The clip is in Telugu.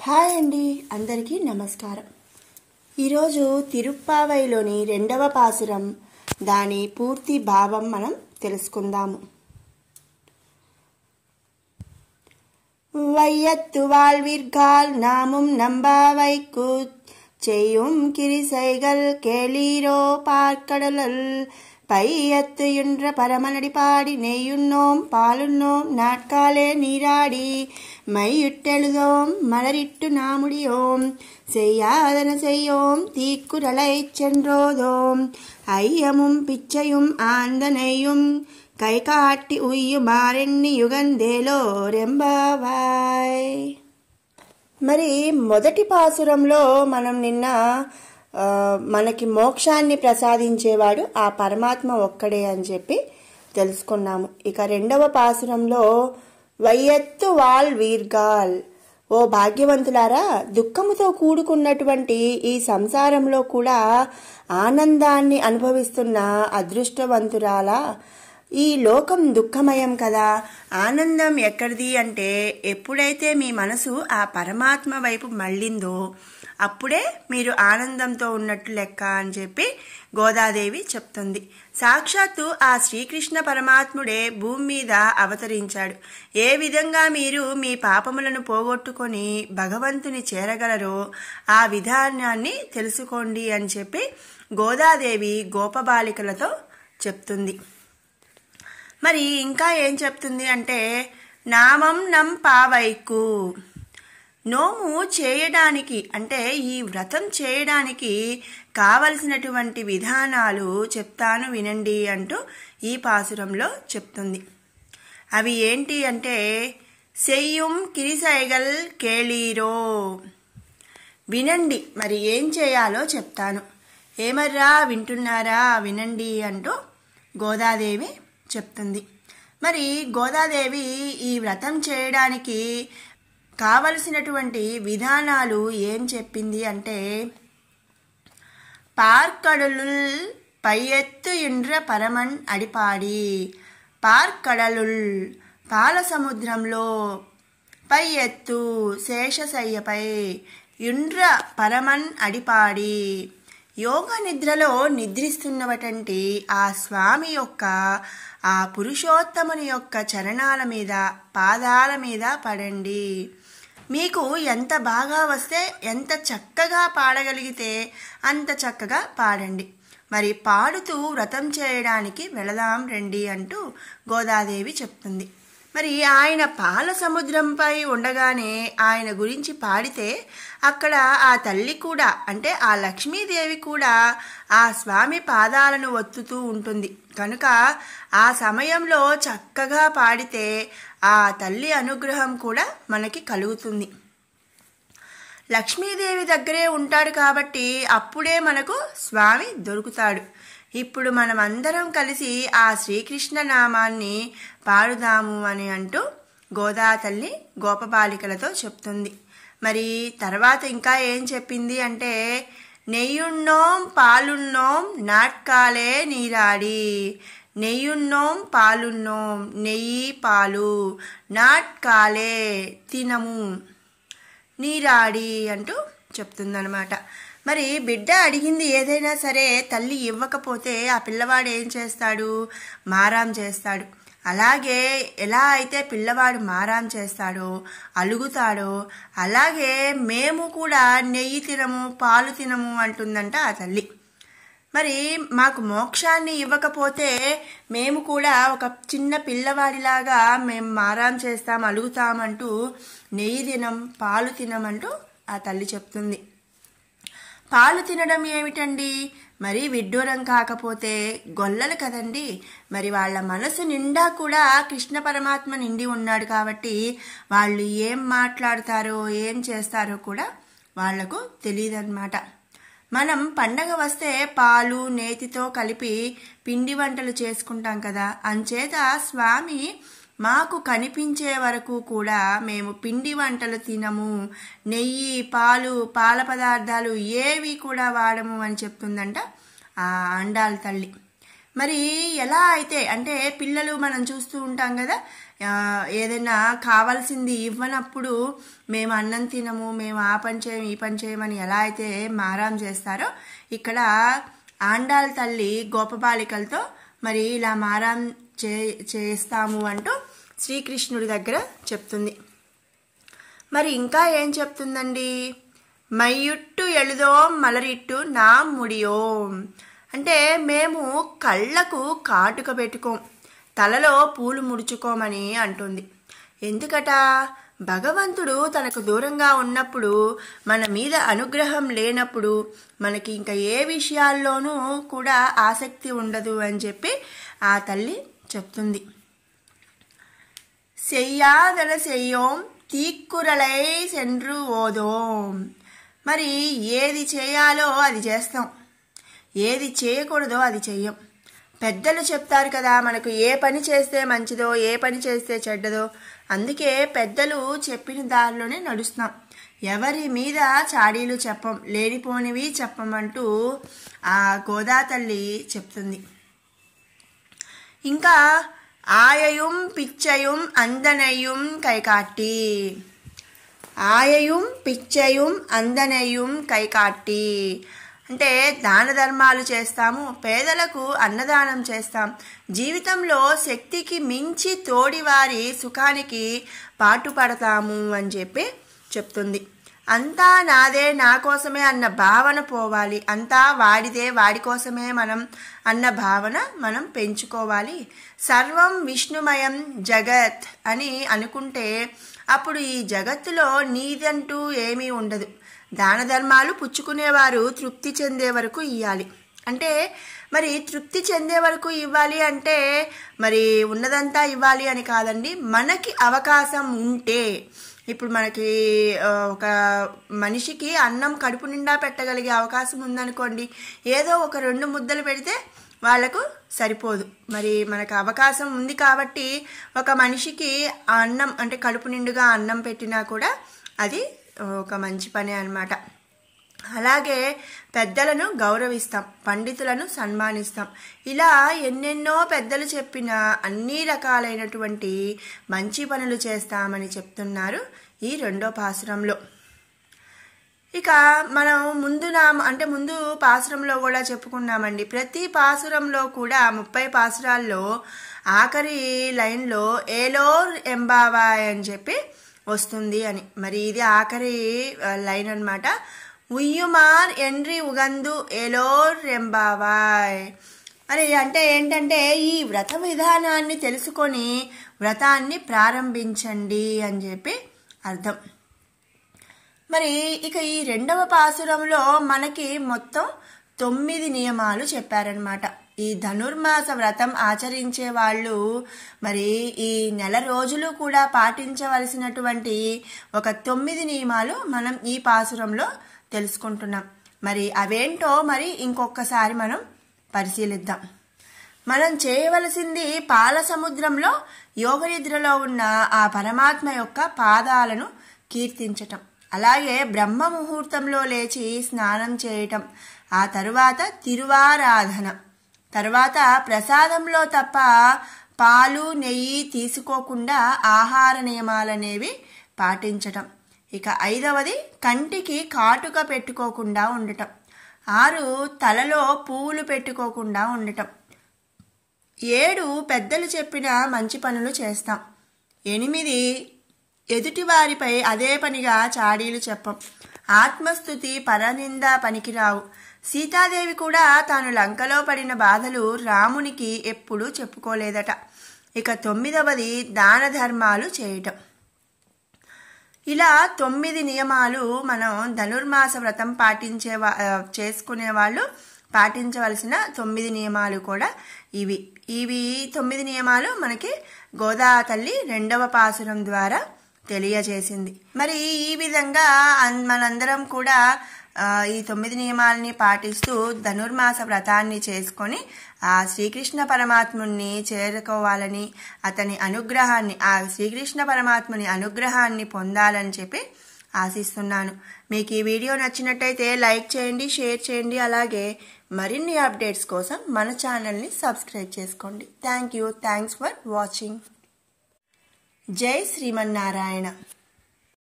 హాయ్ అండి, అందరికీ నమస్కారం. ఈరోజు తిరుప్పావైలోని 2వ పాసురం దాని పూర్తి భావం మనం తెలుసుకుందాము. வையத்து வாழ்வீர்கள் நாமும் நம்பாவைக்கு செய்யும் கிரிசைகள் கேளீரோ பார்க்கடலுள் பையத்து என்ற பரமனடி பாடி நெய்யுண்ணோம் பாலுண்ணோம் நாட்காலே நீராடி மையிட்டெழுதோம் மலரிட்டு நாமுடியோம் செய்யாதன செய்யோம் தீக்குறளை சென்றோதோம் ஐயமும் பிச்சையும் ஆந்தனையும் కై కాటి ఉయ్యు మారెన్ని యుగందేలో రెంబావాయ్. మరి మొదటి పాసురంలో మనం నిన్న మనకి మోక్షాన్ని ప్రసాదించేవాడు ఆ పరమాత్మ ఒక్కడే అని చెప్పి తెలుసుకున్నాము. ఇక 2వ పాసురంలో వైయత్తు వాల్ వీర్గాల్, ఓ భాగ్యవంతులారా, దుఃఖముతో కూడుకున్నటువంటి ఈ సంసారంలో కూడా ఆనందాన్ని అనుభవిస్తున్న అదృష్టవంతురాలా, ఈ లోకం దుఃఖమయం కదా, ఆనందం ఎక్కడిది అంటే ఎప్పుడైతే మీ మనసు ఆ పరమాత్మ వైపు మళ్ళిందో అప్పుడే మీరు ఆనందంతో ఉన్నట్టు లెక్క అని చెప్పి గోదాదేవి చెప్తుంది. సాక్షాత్తు ఆ శ్రీకృష్ణ పరమాత్ముడే భూమి మీద అవతరించాడు. ఏ విధంగా మీరు మీ పాపములను పోగొట్టుకొని భగవంతుని చేరగలరో ఆ విధానాన్ని తెలుసుకోండి అని చెప్పి గోదాదేవి గోపబాలికలతో చెప్తుంది. మరి ఇంకా ఏం చెప్తుంది అంటే, నామం నం పావైకు, నోము చేయడానికి అంటే ఈ వ్రతం చేయడానికి కావలసినటువంటి విధానాలు చెప్తాను వినండి అంటూ ఈ పాసురంలో చెప్తుంది. అవి ఏంటి అంటే, సెయ్యుం కిరిసైగల్ కేళీరో, వినండి, మరి ఏం చేయాలో చెప్తాను, ఏమర్రా వింటున్నారా వినండి అంటూ గోదాదేవి చెప్తుంది. మరి గోదాదేవి ఈ వ్రతం చేయడానికి కావలసినటువంటి విధానాలు ఏం చెప్పింది అంటే, పార్కడలుల్ పైయెత్తు ఇండ్ర పరమన్ అడిపాడి, పార్కడలుల్ పాల సముద్రంలో, పై ఎత్తు శేషశయ్యపై, ఇండ్ర పరమన్ అడిపాడి యోగ నిద్రలో నిద్రిస్తున్నటువంటి ఆ స్వామి యొక్క ఆ పురుషోత్తముని యొక్క చరణాల మీద పాదాల మీద పడండి. మీకు ఎంత బాగా వస్తే, ఎంత చక్కగా పాడగలిగితే అంత చక్కగా పాడండి. మరి పాడుతూ వ్రతం చేయడానికి వెళదాం రండి అంటూ గోదాదేవి చెప్తుంది. మరి ఆయన పాల సముద్రంపై ఉండగానే ఆయన గురించి పాడితే అక్కడ ఆ తల్లి కూడా అంటే ఆ లక్ష్మీదేవి కూడా ఆ స్వామి పాదాలను ఒత్తుతూ ఉంటుంది కనుక ఆ సమయంలో చక్కగా పాడితే ఆ తల్లి అనుగ్రహం కూడా మనకి కలుగుతుంది. లక్ష్మీదేవి దగ్గరే ఉంటాడు కాబట్టి అప్పుడే మనకు స్వామి దొరుకుతాడు. ఇప్పుడు మనం అందరం కలిసి ఆ శ్రీకృష్ణ నామాన్ని పాడుదాము అని అంటూ గోదా తల్లి గోపబాలికలతో చెప్తుంది. మరి తర్వాత ఇంకా ఏం చెప్పింది అంటే, నెయ్యున్నోం పాలున్నోం నాట్కాలే నీరాడి, నెయ్యున్నోం పాలున్నోం, నెయ్యి పాలు, నాట్కాలే తినము, నీరాడి అంటూ చెప్తుందనమాట. మరి బిడ్డ అడిగింది ఏదైనా సరే తల్లి ఇవ్వకపోతే ఆ పిల్లవాడు ఏం చేస్తాడు, మారాం చేస్తాడు. అలాగే ఎలా అయితే పిల్లవాడు మారాం చేస్తాడో అలుగుతాడో అలాగే మేము కూడా నెయ్యి తినము పాలు తినము అంటుందంట ఆ తల్లి. మరి మాకు మోక్షాన్ని ఇవ్వకపోతే మేము కూడా ఒక చిన్న పిల్లవాడిలాగా మేము మారాం చేస్తాం అలుగుతామంటూ నెయ్యి తినం పాలు తినమంటూ ఆ తల్లి చెప్తుంది. పాలు తినడం ఏమిటండి, మరి విడ్డూరం కాకపోతే గొల్లలు కదండి. మరి వాళ్ళ మనసు నిండా కూడా కృష్ణ పరమాత్మ నిండి ఉన్నాడు కాబట్టి వాళ్ళు ఏం మాట్లాడతారో ఏం చేస్తారో కూడా వాళ్లకు తెలియదన్నమాట. మనం పండగ వస్తే పాలు నేతితో కలిపి పిండి వంటలు చేసుకుంటాం కదా, అంచేత స్వామి మాకు కనిపించే వరకు కూడా మేము పిండి వంటలు తినము, నెయ్యి పాలు పాల పదార్థాలు ఏవి కూడా వాడము అని చెప్తుందంట ఆ అండాల తల్లి. మరి ఎలా అయితే అంటే పిల్లలు మనం చూస్తూ ఉంటాం కదా, ఏదైనా కావాల్సింది ఇవ్వనప్పుడు మేము అన్నం తినము, మేము ఆ పని చేయము ఈ పని చేయమని ఎలా అయితే మారాం చేస్తారో, ఇక్కడ ఆండాళ్ తల్లి గోపబాలికలతో మరి ఇలా మారాం చేస్తాము అంటూ శ్రీకృష్ణుడి దగ్గర చెప్తుంది. మరి ఇంకా ఏం చెప్తుందండి? మయ్యుట్టు ఎళుదోం మలరిట్టు నా ముడియోం అంటే మేము కళ్ళకు కాటుక పెట్టుకోం, తలలో పూలు ముడుచుకోమని అంటుంది. ఎందుకట? భగవంతుడు తనకు దూరంగా ఉన్నప్పుడు, మన మీద అనుగ్రహం లేనప్పుడు మనకి ఇంకా ఏ విషయాల్లోనూ కూడా ఆసక్తి ఉండదు అని చెప్పి ఆ తల్లి చెప్తుంది. చెయ్యాదల చెయ్యోం తీక్కురలై సెండ్రు ఓదోం మరి ఏది చేయాలో అది చేస్తాం, ఏది చేయకూడదో అది చెయ్యం. పెద్దలు చెప్తారు కదా మనకు ఏ పని చేస్తే మంచిదో ఏ పని చేస్తే చెడ్డదో, అందుకే పెద్దలు చెప్పిన దారిలోనే నడుస్తాం. ఎవరి మీద చాడీలు చెప్పం, లేనిపోనివి చెప్పమంటూ ఆ గోదా తల్లి చెప్తుంది. ఇంకా ఆయయుం పిచ్చయుం అందనయుం కైకాట్టి, ఆయయుం పిచ్చయుం అందనయుం కైకాట్టి అంటే దాన ధర్మాలు చేస్తాము, పేదలకు అన్నదానం చేస్తాం, జీవితంలో శక్తికి మించి తోడివారి సుఖానికి పాటుపడతాము అని చెప్పి చెప్తుంది. అంతా నాదే నా కోసమే అన్న భావన పోవాలి, అంతా వాడిదే వాడి కోసమే మనం అన్న భావన మనం పెంచుకోవాలి. సర్వం విష్ణుమయం జగత్ అని అనుకుంటే అప్పుడు ఈ జగత్తులో నీదంటూ ఏమీ ఉండదు. దాన ధర్మాలు పుచ్చుకునేవారు తృప్తి చెందే వరకు ఇవ్వాలి. అంటే మరి తృప్తి చెందే వరకు ఇవ్వాలి అంటే మరి ఉన్నదంతా ఇవ్వాలి అని కాదండి. మనకి అవకాశం ఉంటే, ఇప్పుడు మనకి ఒక మనిషికి అన్నం కడుపు నిండా పెట్టగలిగే అవకాశం ఉందనుకోండి, ఏదో ఒక 2 ముద్దలు పెడితే వాళ్లకు సరిపోదు. మరి మనకు అవకాశం ఉంది కాబట్టి ఒక మనిషికి అన్నం అంటే కడుపు నిండుగా అన్నం పెట్టినా కూడా అది ఒక మంచి పనే అన్నమాట. అలాగే పెద్దలను గౌరవిస్తాం, పండితులను సన్మానిస్తాం. ఇలా ఎన్నెన్నో పెద్దలు చెప్పిన అన్ని రకాలైనటువంటి మంచి పనులు చేస్తామని చెప్తున్నారు ఈ 2వ పాసురంలో. ఇక మనం ముందు పాసురంలో కూడా చెప్పుకున్నామండి. ప్రతి పాసురంలో కూడా 30 పాసురాల్లో ఆఖరి లైన్లో ఏలోర్ ఎంబావాయ్ అని చెప్పి వస్తుంది అని. మరి ఇది ఆఖరి లైన్ అన్నమాట. ఉయ్యుమార్ ఎండ్రి ఉగందు ఏలోర్ ఎంబావాయ్ అని అంటే ఏంటంటే ఈ వ్రత విధానాన్ని తెలుసుకొని వ్రతాన్ని ప్రారంభించండి అని చెప్పి అర్థం. మరి ఇక ఈ 2వ పాసురంలో మనకి మొత్తం 9 నియమాలు చెప్పారనమాట. ఈ ధనుర్మాస వ్రతం ఆచరించే వాళ్ళు మరి ఈ నెల రోజులు కూడా పాటించవలసినటువంటి ఒక 9 నియమాలు మనం ఈ పాసురంలో తెలుసుకుంటున్నాం. మరి అవేంటో మరి ఇంకొకసారి మనం పరిశీలిద్దాం. మనం చేయవలసింది పాల సముద్రంలో యోగనిద్రలో ఉన్న ఆ పరమాత్మ యొక్క పాదాలను కీర్తించటం, అలాగే బ్రహ్మ ముహూర్తంలో లేచి స్నానం చేయటం, ఆ తరువాత తిరువారాధన, తర్వాత ప్రసాదంలో తప్ప పాలు నెయ్యి తీసుకోకుండా ఆహార నియమాలనేవి పాటించటం. ఇక 5వది కంటికి కాటుక పెట్టుకోకుండా ఉండటం. 6 తలలో పువ్వులు పెట్టుకోకుండా ఉండటం. 7 పెద్దలు చెప్పిన మంచి పనులు చేస్తాం. 8 ఎదుటివారిపై అదే పనిగా చాడీలు చెప్పం. ఆత్మస్తుతి పరనింద పనికిరావు. సీతాదేవి కూడా తాను లంకలో పడిన బాధలు రామునికి ఎప్పుడూ చెప్పుకోలేదట. ఇక 9వది దాన ధర్మాలు చేయటం. ఇలా 9 నియమాలు మనం ధనుర్మాస వ్రతం చేసుకునే వాళ్ళు పాటించవలసిన 9 నియమాలు కూడా ఇవి 9 నియమాలు మనకి గోదా తల్లి 2వ పాసురం ద్వారా తెలియజేసింది. మరి ఈ విధంగా మనందరం కూడా ఈ 9 నియమాలని పాటిస్తూ ధనుర్మాస వ్రతాన్ని చేసుకొని ఆ శ్రీకృష్ణ పరమాత్ముని చేరుకోవాలని, అతని అనుగ్రహాన్ని, ఆ శ్రీకృష్ణ పరమాత్ముని అనుగ్రహాన్ని పొందాలని చెప్పి ఆశిస్తున్నాను. మీకు ఈ వీడియో నచ్చినట్టయితే లైక్ చేయండి, షేర్ చేయండి. అలాగే మరిన్ని అప్డేట్స్ కోసం మన ఛానల్ని సబ్స్క్రైబ్ చేసుకోండి. Thanks for watching. జై శ్రీమన్నారాయణ.